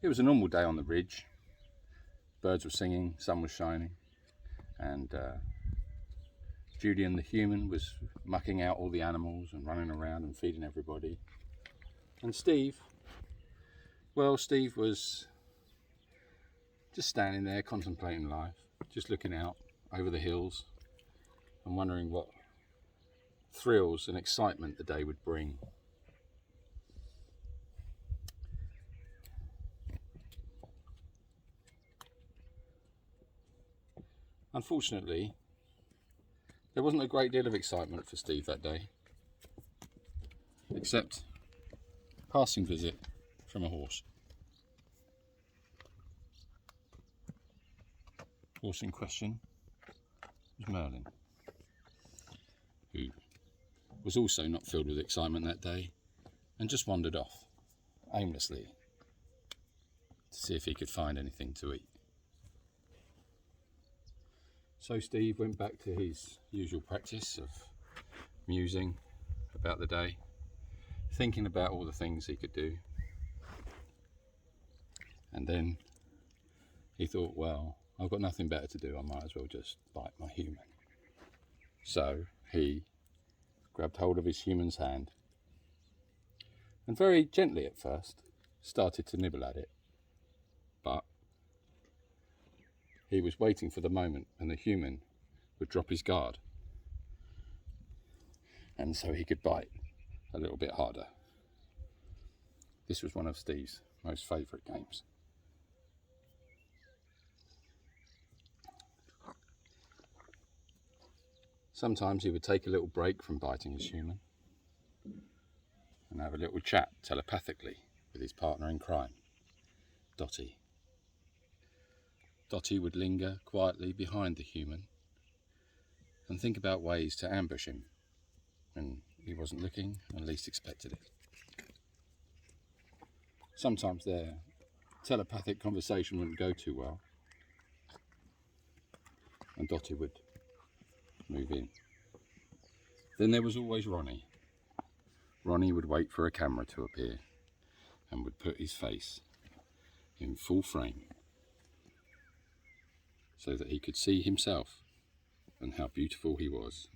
It was a normal day on the ridge. Birds were singing, sun was shining, and Julian the human was mucking out all the animals and running around and feeding everybody. And Steve was just standing there contemplating life, just looking out over the hills and wondering what thrills and excitement the day would bring. Unfortunately, there wasn't a great deal of excitement for Steve that day, except a passing visit from a horse. The horse in question was Merlin, who was also not filled with excitement that day and just wandered off aimlessly to see if he could find anything to eat. So Steve went back to his usual practice of musing about the day, thinking about all the things he could do. And then he thought, well, I've got nothing better to do, I might as well just bite my human. So he grabbed hold of his human's hand and very gently at first started to nibble at it. But he was waiting for the moment when the human would drop his guard, and so he could bite a little bit harder. This was one of Steve's most favourite games. Sometimes he would take a little break from biting his human and have a little chat telepathically with his partner in crime, Dotty. Dotty would linger quietly behind the human and think about ways to ambush him when he wasn't looking and least expected it. Sometimes their telepathic conversation wouldn't go too well, and Dotty would move in. Then there was always Ronnie. Ronnie would wait for a camera to appear and would put his face in full frame so that he could see himself and how beautiful he was.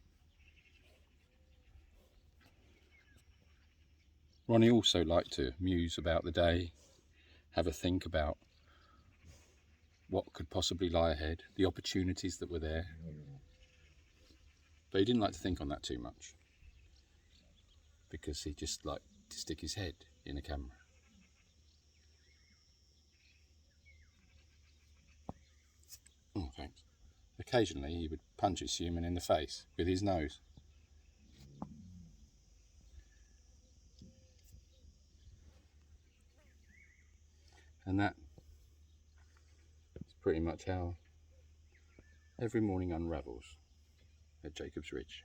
Ronnie also liked to muse about the day, have a think about what could possibly lie ahead, the opportunities that were there. But he didn't like to think on that too much because he just liked to stick his head in a camera. Oh, thanks. Occasionally he would punch his human in the face with his nose. And that is pretty much how every morning unravels at Jacob's Ridge.